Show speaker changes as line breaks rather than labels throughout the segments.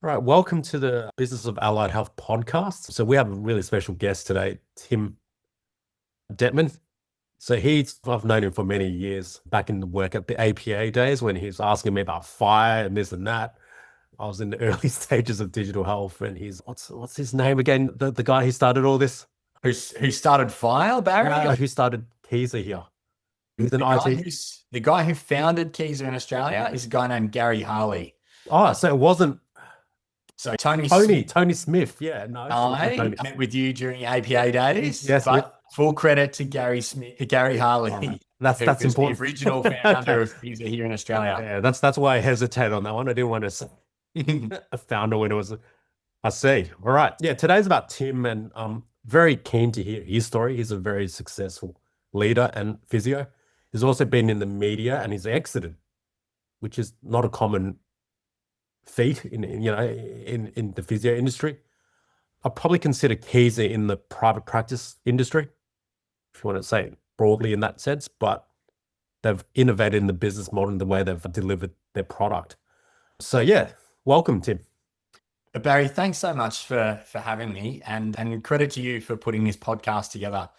All right, welcome to the Business of Allied Health podcast. So we have a really special guest today, Tim Dettmann. I've known him for many years back in the work at the APA days when he was asking me about fire and this and that. I was in the early stages of digital health and what's his name again? The guy who started all this?
Who started File, Barry?
Who started Kieser here? He's
The
an
guy
IT.
who's the guy who founded Kieser in Australia is a guy named Gary Harley.
Oh, so it wasn't
So Tony Smith
Tony Smith. Yeah, no,
and
it wasn't
I
Tony.
met with you during APA days,
Yes, we,
but full credit to Gary Harley,
that's
who was the
important.
original
Okay.
founder of Kieser here in Australia.
Yeah, that's why I hesitate on that one. I didn't want to say a founder when it was. I see. All right. Yeah, today's about Tim, and I'm very keen to hear his story. He's a very successful leader and physio. He's also been in the media and he's exited, which is not a common feat in the physio industry. I'd probably consider Kieser in the private practice industry, if you want to say it broadly in that sense, but they've innovated in the business model and the way they've delivered their product. So yeah, welcome, Tim.
Barry, thanks so much for having me, and credit to you for putting this podcast together.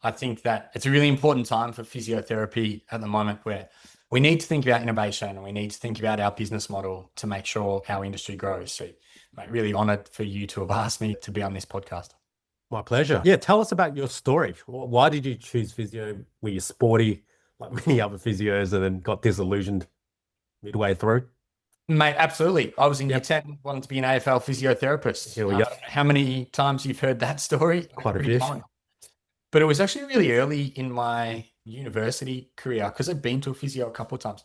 I think that it's a really important time for physiotherapy at the moment where we need to think about innovation and we need to think about our business model to make sure our industry grows. So I'm really honored for you to have asked me to be on this podcast.
My pleasure. Yeah, tell us about your story. Why did you choose physio? Were you sporty like many other physios and then got disillusioned midway through?
Mate, absolutely. I was in year
Yep.
10, wanted to be an AFL physiotherapist.
Here we
I
go.
don't know how many times you've heard that story.
Quite a
Pretty
bit.
common. But it was actually really early in my university career because I'd been to a physio a couple of times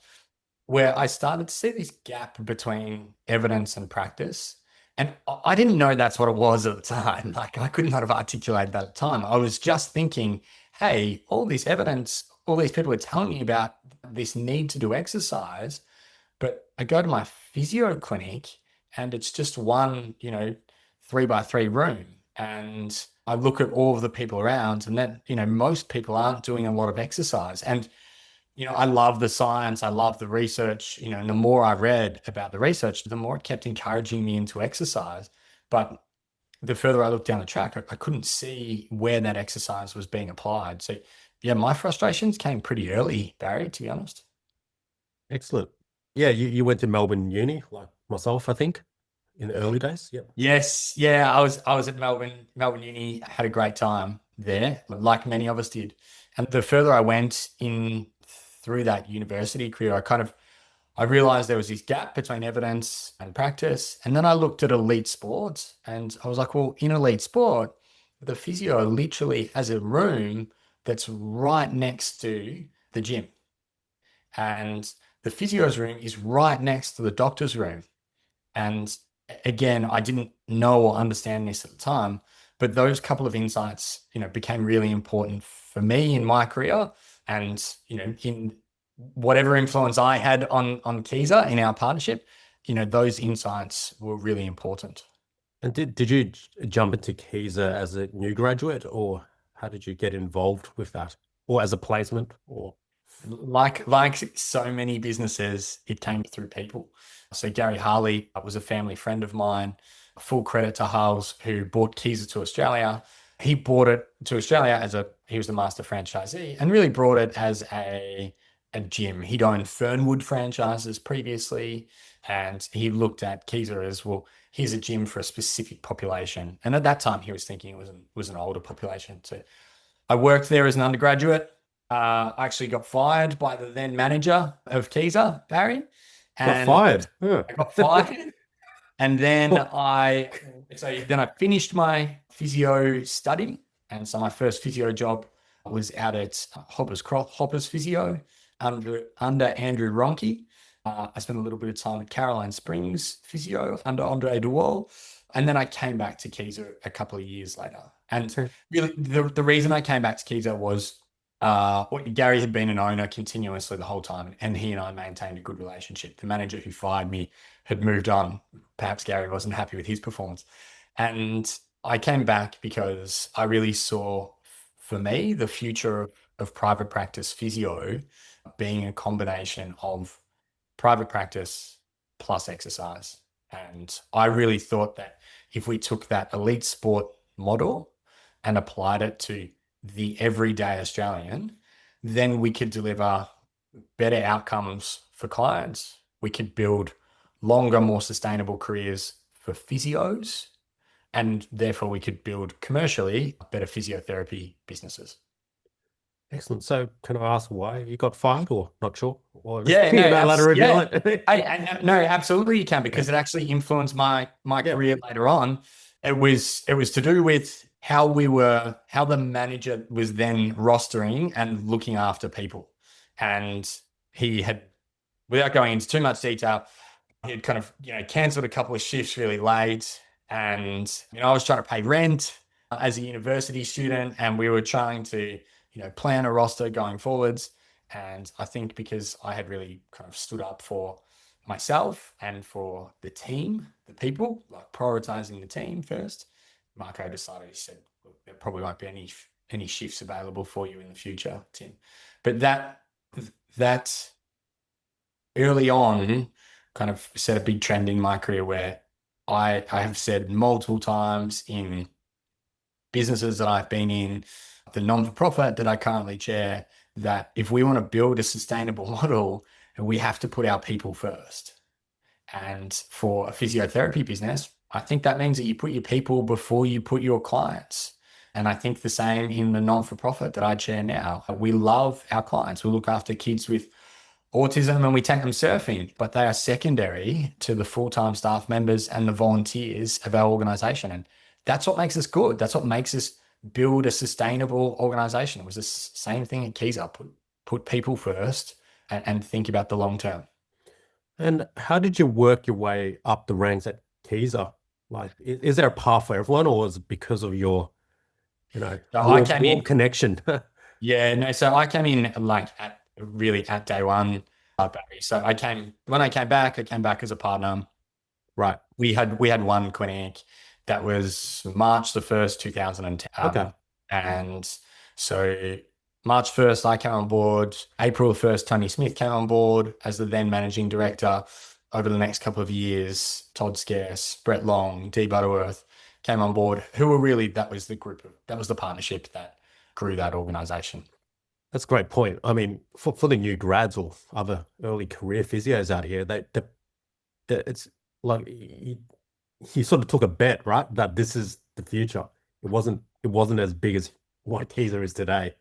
where I started to see this gap between evidence and practice. And I didn't know that's what it was at the time. Like I could not have articulated that at the time. I was just thinking, hey, all this evidence, all these people are telling me about this need to do exercise, but I go to my physio clinic and it's just one, 3 by 3 room. And I look at all of the people around and then, most people aren't doing a lot of exercise. And, I love the science, I love the research, and the more I read about the research, the more it kept encouraging me into exercise. But the further I looked down the track, I couldn't see where that exercise was being applied. So yeah, my frustrations came pretty early, Barry, to be honest.
Excellent. Yeah, you went to Melbourne Uni like myself, I think, in the early days. Yep.
Yes, yeah, I was at Melbourne Uni, had a great time there, like many of us did. And the further I went in through that university career, I realized there was this gap between evidence and practice. And then I looked at elite sports and I was like, well, in elite sport, the physio literally has a room that's right next to the gym. And the physio's room is right next to the doctor's room. And again, I didn't know or understand this at the time, but those couple of insights, became really important for me in my career and, in whatever influence I had on Kieser in our partnership, those insights were really important.
And did you jump into Kieser as a new graduate, or how did you get involved with that, or as a placement, or?
Like so many businesses, it came through people. So Gary Harley was a family friend of mine. Full credit to Harles, who bought Kieser to Australia. He bought it to Australia he was the master franchisee and really brought it as a gym. He'd owned Fernwood franchises previously, and he looked at Kieser as, well, here's a gym for a specific population. And at that time, he was thinking it was an older population. So I worked there as an undergraduate. I actually got fired by the then manager of Kieser, Barry,
Got
and
fired. Huh.
I got fired. And then I finished my physio study. And so my first physio job was out at Hoppers Physio under Andrew Ronke. I spent a little bit of time at Caroline Springs Physio under Andre DeWall. And then I came back to Kieser a couple of years later. And really, the reason I came back to Kieser was Gary had been an owner continuously the whole time, and he and I maintained a good relationship. The manager who fired me had moved on. Perhaps Gary wasn't happy with his performance. And I came back because I really saw, for me, the future of private practice physio being a combination of private practice plus exercise. And I really thought that if we took that elite sport model and applied it to the everyday Australian, then we could deliver better outcomes for clients. We could build longer, more sustainable careers for physios, and therefore we could build commercially better physiotherapy businesses.
Excellent. So can I ask why you got fired or not sure? Or
Yeah, no,
you're not allowed to reveal
yeah.
it?
No, absolutely you can, because
Yeah.
it actually influenced my
Yeah.
career later on. It was to do with how the manager was then rostering and looking after people. And he had, without going into too much detail, he had kind of, cancelled a couple of shifts really late. And, I was trying to pay rent as a university student, and we were trying to, plan a roster going forwards. And I think because I had really kind of stood up for myself and for the team, the people, like prioritizing the team first, Marco decided, he said, look, there probably won't be any shifts available for you in the future, Tim. But that early on kind of set a big trend in my career, where I have said multiple times in businesses that I've been in, the non-for-profit that I currently chair, that if we want to build a sustainable model, we have to put our people first. And for a physiotherapy business, I think that means that you put your people before you put your clients. And I think the same in the non-for-profit that I chair now. We love our clients. We look after kids with autism and we take them surfing, but they are secondary to the full-time staff members and the volunteers of our organization. And that's what makes us good. That's what makes us build a sustainable organization. It was the same thing at Kieser. Put people first and think about the long term.
And how did you work your way up the ranks at Kieser? Like, is there a path for everyone, or is it because of your,
So I came
warm
in,
connection?
yeah, no, so I came in like at day one, Barry. So when I came back as a partner.
Right.
We had one clinic that was March the 1st, 2010.
Okay.
And so March 1st, I came on board. April 1st, Tony Smith came on board as the then managing director. Over the next couple of years, Todd Scarce, Brett Long, Dee Butterworth came on board, who were really, that was the partnership that grew that organization.
That's a great point. I mean, for the new grads or other early career physios out here, it's like he sort of took a bet, right? That this is the future. It wasn't as big as what Kieser is today.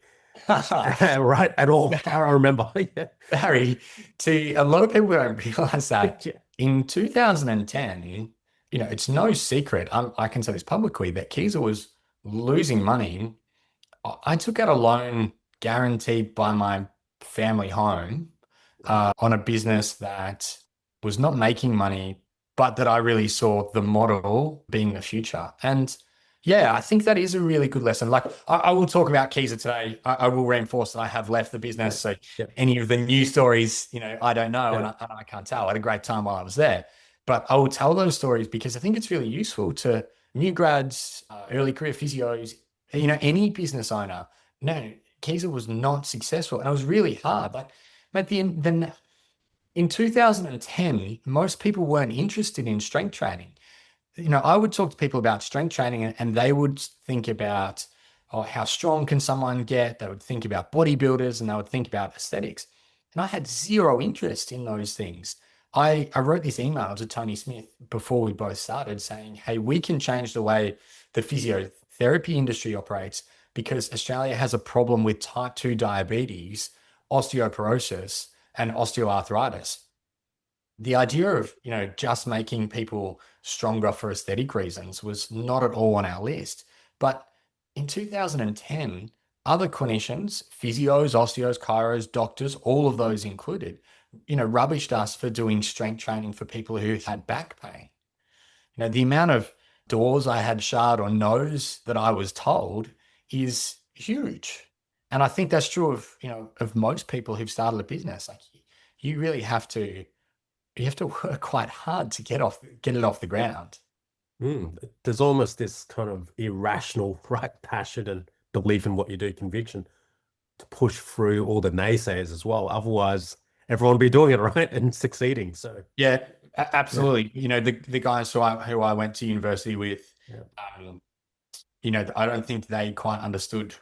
Right, at all. I remember. Yeah.
Barry, to a lot of people don't realize that
Yeah.
in 2010, it's no secret. I can say this publicly that Kieser was losing money. I took out a loan guaranteed by my family home on a business that was not making money, but that I really saw the model being the future. And yeah, I think that is a really good lesson. Like I will talk about Kieser today. I will reinforce that I have left the business. So
Yeah.
any of the new stories, I don't know,
Yeah.
and I can't tell. I had a great time while I was there. But I will tell those stories because I think it's really useful to new grads, early career physios, any business owner. No, Kieser was not successful, and it was really hard. Like at the end, then in 2010, most people weren't interested in strength training. I would talk to people about strength training, and they would think about, oh, how strong can someone get? They would think about bodybuilders, and they would think about aesthetics. And I had zero interest in those things. I wrote this email to Tony Smith before we both started saying, hey, we can change the way the physiotherapy industry operates, because Australia has a problem with type 2 diabetes, osteoporosis, and osteoarthritis. The idea of, just making people stronger for aesthetic reasons was not at all on our list. But in 2010, other clinicians, physios, osteos, chiros, doctors, all of those included, rubbished us for doing strength training for people who had back pain. The amount of doors I had shut or no's that I was told is huge. And I think that's true of most people who've started a business. Like you really you have to work quite hard to get it off the ground.
There's almost this kind of irrational, right, passion and belief in what you do, conviction to push through all the naysayers as well. Otherwise, everyone would be doing it, right, and succeeding. So
Yeah.
Yeah.
Absolutely. You know, the guys who I went to university with,
Yeah.
um, you know, I don't think they quite understood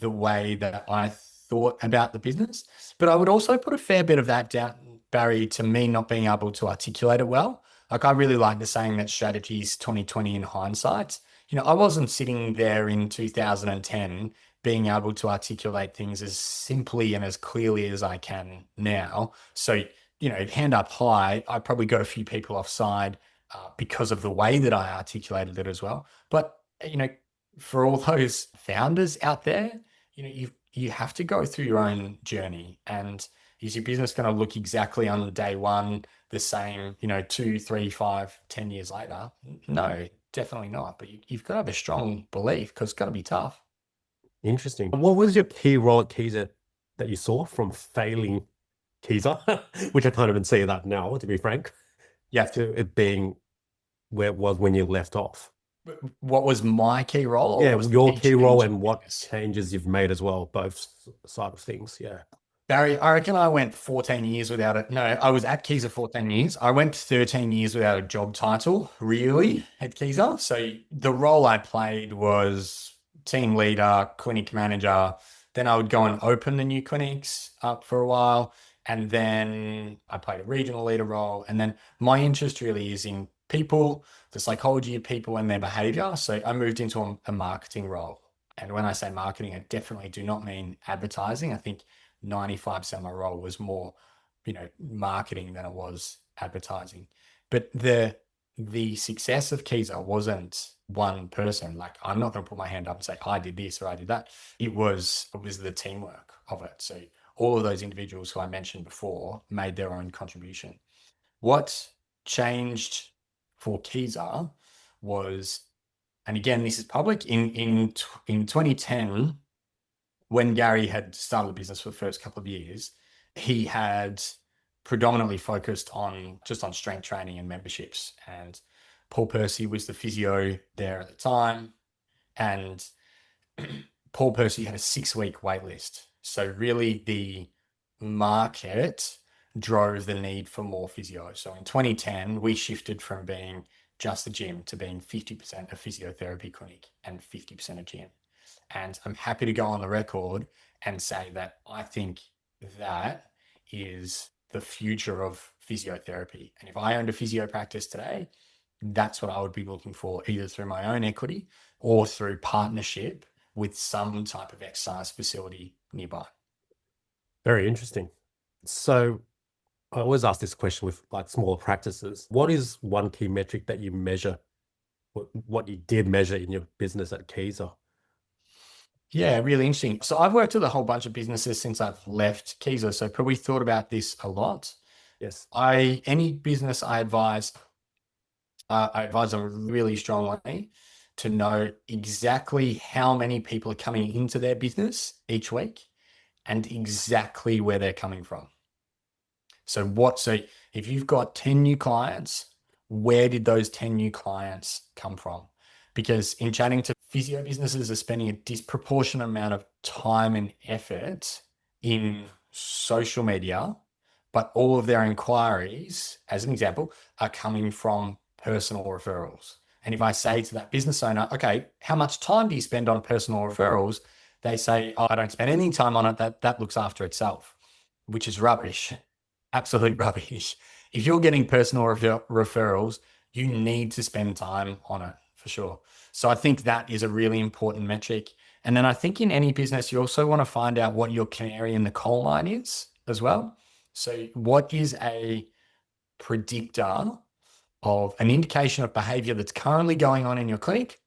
the way that I thought about the business. But I would also put a fair bit of that down, Barry, to me not being able to articulate it well. Like I really like the saying that strategy is 2020 in hindsight. You know, I wasn't sitting there in 2010 being able to articulate things as simply and as clearly as I can now. So, you know, hand up high, I probably got a few people offside because of the way that I articulated it as well. But, you know, for all those founders out there, you know, you have to go through your own journey. And is your business going to look exactly on day one the same, you know, 2, 3, 5, 10 years later? No, definitely not. But you've got to have a strong belief because it's going to be tough.
Interesting. What was your key role at Kieser that you saw from failing Kieser, which I can't even see that now, to be frank,
Yeah.
to it being where it was when you left off?
What was my key role, or what
Yeah,
was the
your
key
key role
change in
and
the
what
business?
changes you've made as well, both side of things. Yeah.
Barry, I reckon I went 14 years without it. No, I was at Kieser 14 years. I went 13 years without a job title, really, at Kieser. So the role I played was team leader, clinic manager. Then I would go and open the new clinics up for a while. And then I played a regional leader role. And then my interest really is in people, the psychology of people and their behavior. So I moved into a marketing role. And when I say marketing, I definitely do not mean advertising. I think 95% of my role was more, you know, marketing than it was advertising. But the success of Kieser wasn't one person. Like I'm not going to put my hand up and say I did this or I did that. It was the teamwork of it. So all of those individuals who I mentioned before made their own contribution. What changed for Kieser was, and again, this is public in 2010 when Gary had started the business for the first couple of years, he had predominantly focused on just on strength training and memberships. And Paul Percy was the physio there at the time. And Paul Percy had a 6-week wait list. So really the market drove the need for more physio. So in 2010, we shifted from being just a gym to being 50% a physiotherapy clinic and 50% a gym. And I'm happy to go on the record and say that I think that is the future of physiotherapy. And if I owned a physio practice today, that's what I would be looking for, either through my own equity or through partnership with some type of exercise facility nearby.
Very interesting. So I always ask this question with like smaller practices. What is one key metric that you measure, what you did measure in your business at Kaiser?
Yeah, really interesting. So I've worked with a whole bunch of businesses since I've left Kieser, so probably thought about this a lot.
Yes.
Any business I advise them really strongly to know exactly how many people are coming into their business each week and exactly where they're coming from. So if you've got 10 new clients, where did those 10 new clients come from? Because in chatting to physio businesses are spending a disproportionate amount of time and effort in social media, but all of their inquiries, as an example, are coming from personal referrals. And if I say to that business owner, okay, how much time do you spend on personal referrals? They say, oh, I don't spend any time on it. That looks after itself, which is rubbish. Absolute rubbish. If you're getting personal referrals, you need to spend time on it for sure. So I think that is a really important metric. And then I think in any business, you also want to find out what your canary in the coal mine is as well. So what is a predictor of an indication of behavior that's currently going on in your clinic?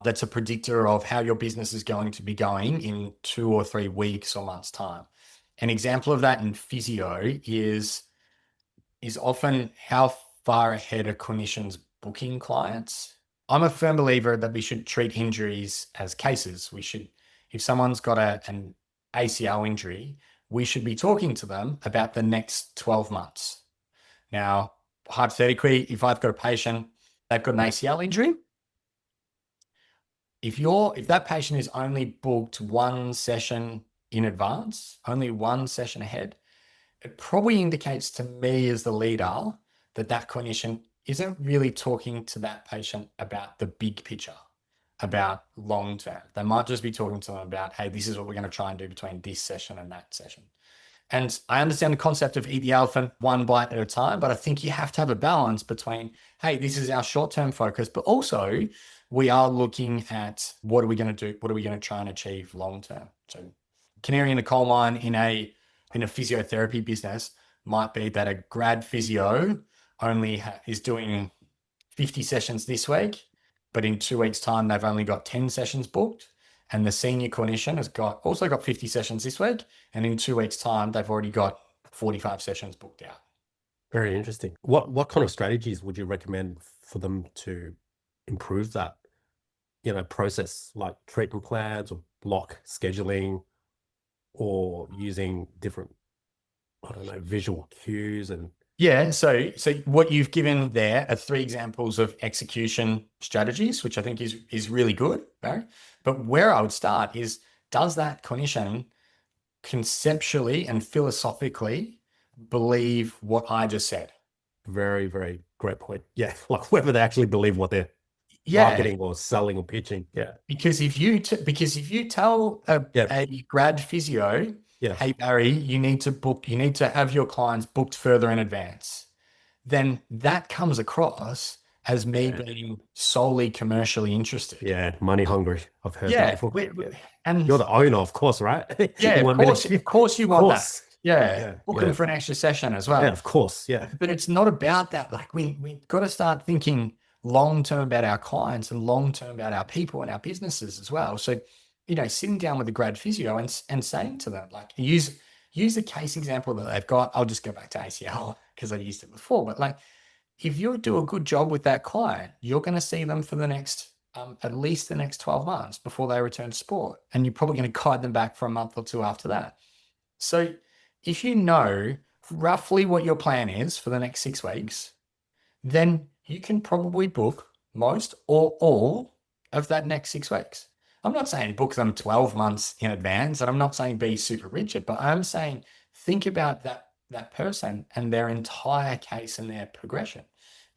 That's a predictor of how your business is going to be going in 2 or 3 weeks or months' time. An example of that in physio is often how far ahead are clinicians booking clients. I'm a firm believer that we should treat injuries as cases. If someone's got an ACL injury, we should be talking to them about the next 12 months. Now, hypothetically, if I've got a patient, they've got an ACL injury, if that patient is only booked one session in advance, only one session ahead, it probably indicates to me as the leader that clinician isn't really talking to that patient about the big picture, about long term. They might just be talking to them about, hey, this is what we're going to try and do between this session and that session. And I understand the concept of eat the elephant one bite at a time, but I think you have to have a balance between, hey, this is our short-term focus, but also we are looking at what are we going to do? What are we going to try and achieve long-term? So canary in the coal mine in a physiotherapy business might be that a grad physio only is doing 50 sessions this week, but in 2 weeks' time, they've only got 10 sessions booked. And the senior clinician has also got 50 sessions this week. And in 2 weeks' time, they've already got 45 sessions booked out.
Very interesting. What kind of strategies would you recommend for them to improve that, process, like treatment plans or block scheduling, or using different, I don't know, visual cues and
Yeah, so what you've given there are 3 examples of execution strategies, which I think is really good, Barry. But where I would start is, does that clinician conceptually and philosophically believe what I just said?
very, very great point. Yeah, like whether they actually believe what they're
Yeah,
marketing or selling or pitching. Yeah,
because if you tell
yeah,
a grad physio,
yeah,
hey Barry, you need to have your clients booked further in advance, then that comes across as me
yeah,
being solely commercially interested.
yeah. Money hungry. I've heard that
Yeah,
before. Yeah.
and
You're the owner, of course, right?
yeah,
You want me to
of course you
of
want that.
course.
Yeah,
Yeah,
book them
yeah,
for an extra session as
yeah,
well.
of course. Yeah,
But it's not about that. Like we got to start thinking long term about our clients and long term about our people and our businesses as well. So, sitting down with the grad physio and saying to them, like, use the case example that they've got. I'll just go back to ACL because I used it before. But like, if you do a good job with that client, you're going to see them for the next at least the next 12 months before they return to sport, and you're probably going to guide them back for a month or two after that. So, if you know roughly what your plan is for the next 6 weeks, then you can probably book most or all of that next 6 weeks. I'm not saying book them 12 months in advance, and I'm not saying be super rigid, but I'm saying think about that person and their entire case and their progression.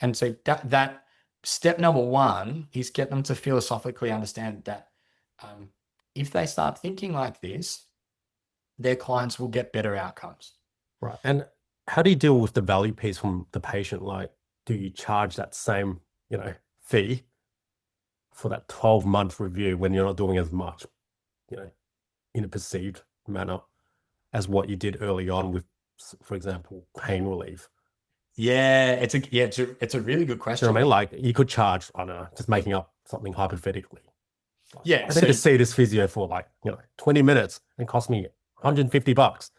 And so that step number 1 is get them to philosophically understand that if they start thinking like this, their clients will get better outcomes.
right. And how do you deal with the value piece from the patient? Like, do you charge that same, fee for that 12-month review when you're not doing as much, you know, in a perceived manner as what you did early on with, for example, pain relief?
Yeah, it's a really good
Do you know
question.
what I mean? Like you could charge, I don't know, just making up something hypothetically. Like,
Yeah,
I need to see this physio for like, 20 minutes and cost me $150.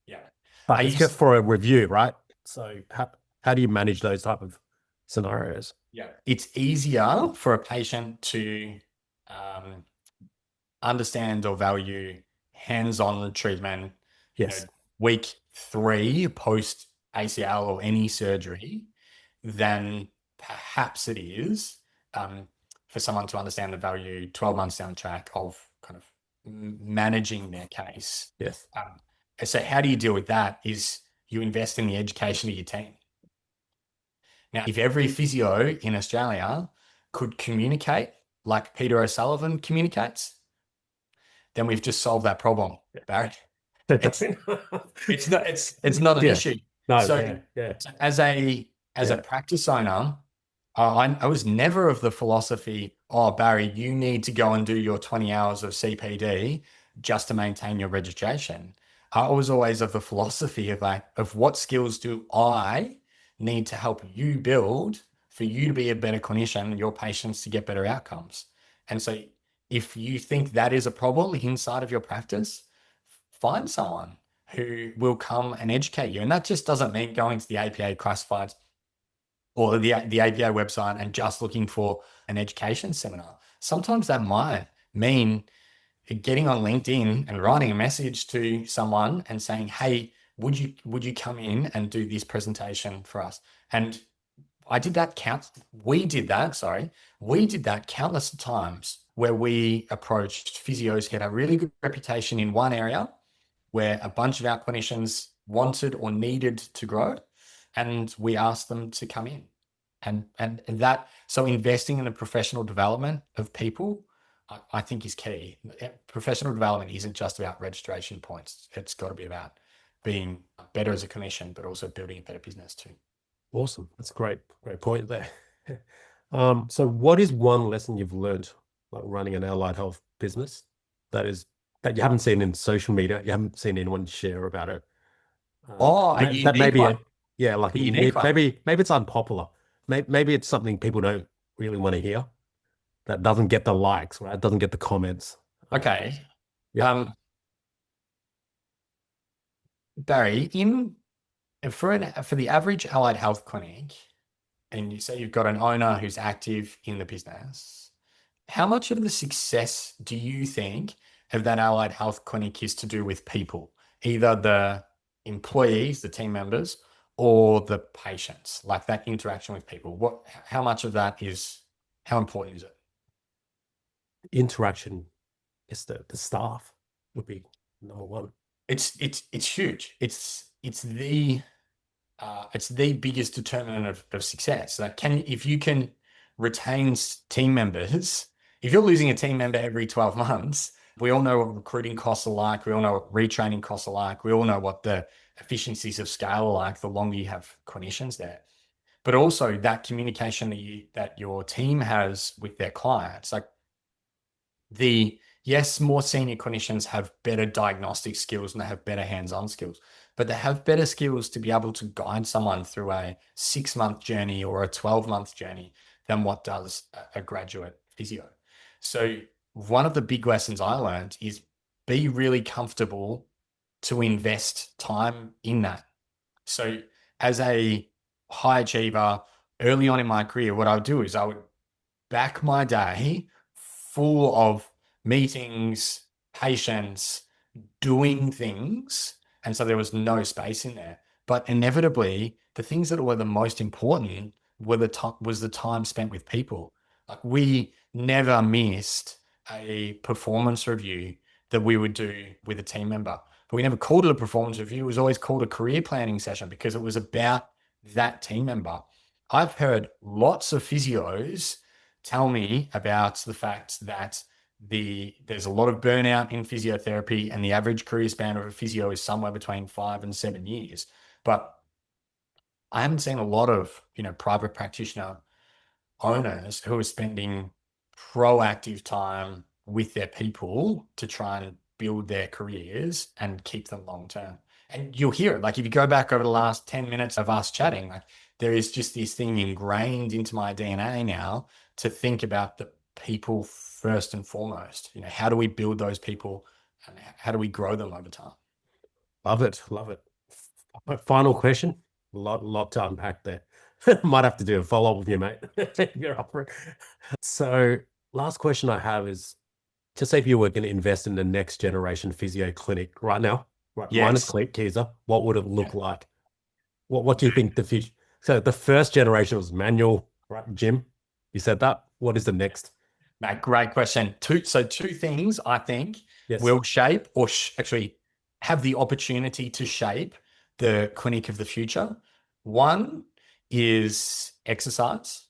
yeah. I
But it's just
used
for a review, right? So how do you manage those type of scenarios?
Yeah, it's easier for a patient to um, understand or value hands-on treatment,
Yes.
week 3 post ACL or any surgery than perhaps it is for someone to understand the value 12 months down the track of kind of managing their case.
Yes.
So how do you deal with that is you invest in the education of your team. Now, if every physio in Australia could communicate like Peter O'Sullivan communicates, then we've just solved that problem, Barry. It's not an
Yeah.
issue.
No,
So
yeah.
as a
Yeah.
practice owner, I was never of the philosophy, oh, Barry, you need to go and do your 20 hours of CPD just to maintain your registration. I was always of the philosophy of what skills do I need to help you build for you to be a better clinician and your patients to get better outcomes. And so if you think that is a problem inside of your practice, find someone who will come and educate you. And that just doesn't mean going to the APA classifieds or the APA website and just looking for an education seminar. Sometimes that might mean getting on LinkedIn and writing a message to someone and saying, hey, would you come in and do this presentation for us? And we did that countless times where we approached physios who had a really good reputation in one area where a bunch of our clinicians wanted or needed to grow. and we ask them to come in. And that, so investing in the professional development of people, I think is key. Professional development isn't just about registration points. It's got to be about being better as a clinician, but also building a better business too.
Awesome. That's a great point there. So what is one lesson you've learned like running an allied health business that you haven't seen in social media, you haven't seen anyone share about it?
Oh, a
That may
unique
be
one.
a yeah, like
A
a
unique
unique,
one.
maybe it's unpopular. Maybe it's something people don't really want to hear that doesn't get the likes, right? Doesn't get the comments.
Okay.
Yep.
Um, Barry, for the average allied health clinic, and you say you've got an owner who's active in the business, how much of the success do you think of that allied health clinic is to do with people, either the employees, the team members, or the patients, like that interaction with people? How much of that is, how important is it?
Interaction is the staff would be number one.
It's huge. It's the biggest determinant of success. Like, if you can retain team members, if you're losing a team member every 12 months, we all know what recruiting costs are like. We all know what retraining costs are like. We all know what the efficiencies of scale are like the longer you have clinicians there. But also that communication that your team has with their clients, like yes, more senior clinicians have better diagnostic skills and they have better hands-on skills, but they have better skills to be able to guide someone through a 6-month journey or a 12-month journey than what does a graduate physio. So one of the big lessons I learned is be really comfortable to invest time in that. So as a high achiever early on in my career, what I would do is I would back my day full of meetings, patients, doing things. And so there was no space in there. But inevitably, the things that were the most important was the time spent with people. Like, we never missed a performance review that we would do with a team member. But we never called it a performance review. It was always called a career planning session because it was about that team member. I've heard lots of physios tell me about the fact that there's a lot of burnout in physiotherapy, and the average career span of a physio is somewhere between 5 and 7 years. But I haven't seen a lot of, private practitioner owners who are spending proactive time with their people to try and build their careers and keep them long term. And you'll hear it. Like, if you go back over the last 10 minutes of us chatting, like, there is just this thing ingrained into my DNA now to think about the people first and foremost. How do we build those people and how do we grow them over time?
Love it. Love it. Final question. Lot to unpack there. Might have to do a follow-up with you, mate. If you're up for it. So last question I have is, just say if you were going to invest in the next generation physio clinic right now, right, minus
Yes.
Kieser, what would it look like? What do you think the future? So the first generation was manual, right? Jim, you said that. What is the next?
Mate, great question. Two things I think
Yes.
will shape or actually have the opportunity to shape the clinic of the future. One is exercise.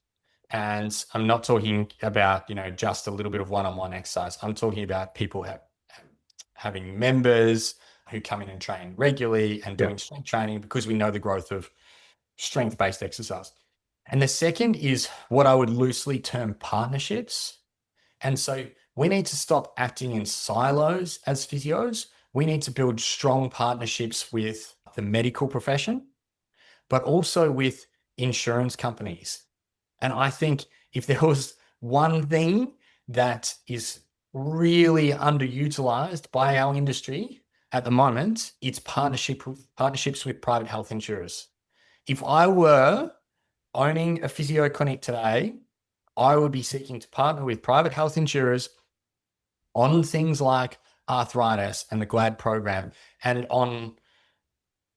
And I'm not talking about, just a little bit of one-on-one exercise. I'm talking about people having members who come in and train regularly and
Yeah.
doing strength training, because we know the growth of strength-based exercise. And the second is what I would loosely term partnerships. And so we need to stop acting in silos as physios. We need to build strong partnerships with the medical profession, but also with insurance companies. And I think if there was one thing that is really underutilized by our industry at the moment, it's partnerships with private health insurers. If I were owning a physio clinic today, I would be seeking to partner with private health insurers on things like arthritis and the GLAD program, and on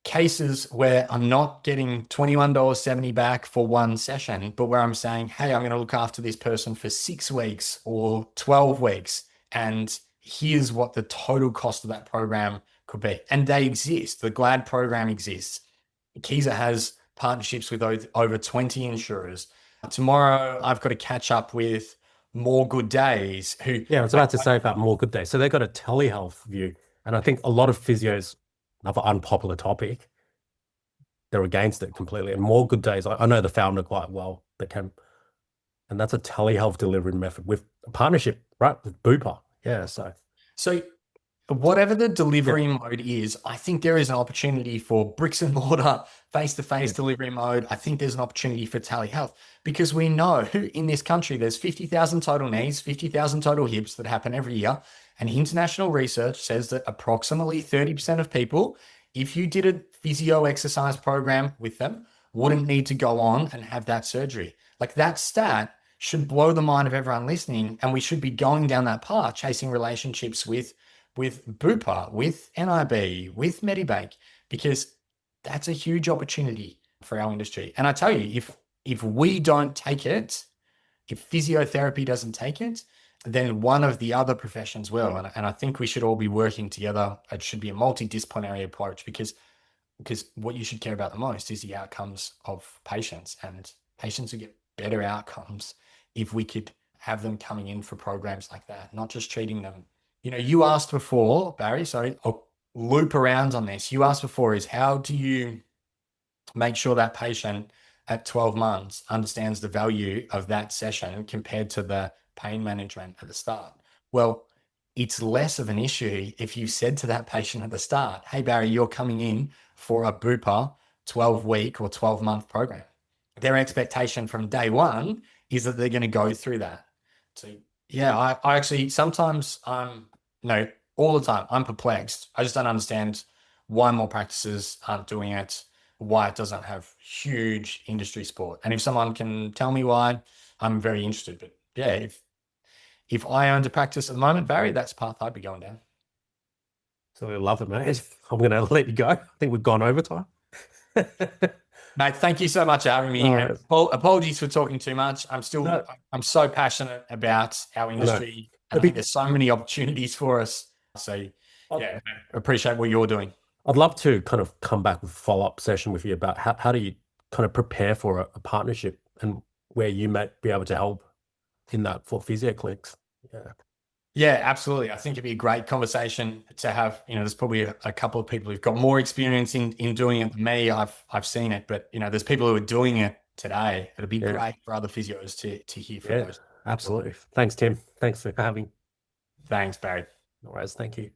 cases where I'm not getting $21.70 back for one session, but where I'm saying, hey, I'm going to look after this person for 6 weeks or 12 weeks. And here's what the total cost of that program could be. And they exist. The GLAD program exists. Kieser has partnerships with over 20 insurers. Tomorrow, I've got to catch up with More Good Days, who,
Yeah, I was about to say about More Good Day. So they've got a telehealth view. And I think a lot of physios, another unpopular topic, they're against it completely. And More Good Days, I know the founder quite well, and that's a telehealth delivery method with a partnership, right? With Bupa. Yeah.
so whatever the
Yeah.
delivery mode is, I think there is an opportunity for bricks and mortar, face-to-face
Yeah.
delivery mode. I think there's an opportunity for telehealth because we know in this country there's 50,000 total knees, 50,000 total hips that happen every year. And international research says that approximately 30% of people, if you did a physio exercise program with them, wouldn't need to go on and have that surgery. Like that stat should blow the mind of everyone listening. And we should be going down that path, chasing relationships with Bupa, with NIB, with Medibank, because that's a huge opportunity for our industry. And I tell you, if we don't take it, if physiotherapy doesn't take it, then one of the other professions will. And I think we should all be working together. It should be a multidisciplinary approach because what you should care about the most is the outcomes of patients, and patients who get better outcomes if we could have them coming in for programs like that, not just treating them. You asked before, Barry, sorry, I'll loop around on this. You asked before is how do you make sure that patient at 12 months understands the value of that session compared to the pain management at the start? Well, it's less of an issue if you said to that patient at the start, hey, Barry, you're coming in for a Bupa 12-week or 12-month program. Their expectation from day one is that they're going to go through that. So, yeah, I actually sometimes all the time, I'm perplexed. I just don't understand why more practices aren't doing it, why it doesn't have huge industry support. And if someone can tell me why, I'm very interested. But yeah, if I owned a practice at the moment, Barry, that's the path I'd be going down.
So I love it, mate. I'm going to let you go. I think we've gone over time.
Mate, thank you so much for having me
All
here.
right.
Apologies for talking too much.
No,
I'm so passionate about our
I know.
industry, and I think there's so many opportunities for us. So yeah, appreciate what you're doing.
I'd love to kind of come back with a follow-up session with you about how do you kind of prepare for a partnership and where you might be able to help in that for physio clinics. Yeah.
Yeah, absolutely. I think it'd be a great conversation to have. There's probably a couple of people who've got more experience in doing it than me. I've seen it, but there's people who are doing it today. It'd be
Yeah.
great for other physios to hear from
Yeah.
those.
Absolutely. Thanks, Tim. Thanks for having.
Thanks, Barry.
No worries. Thank you.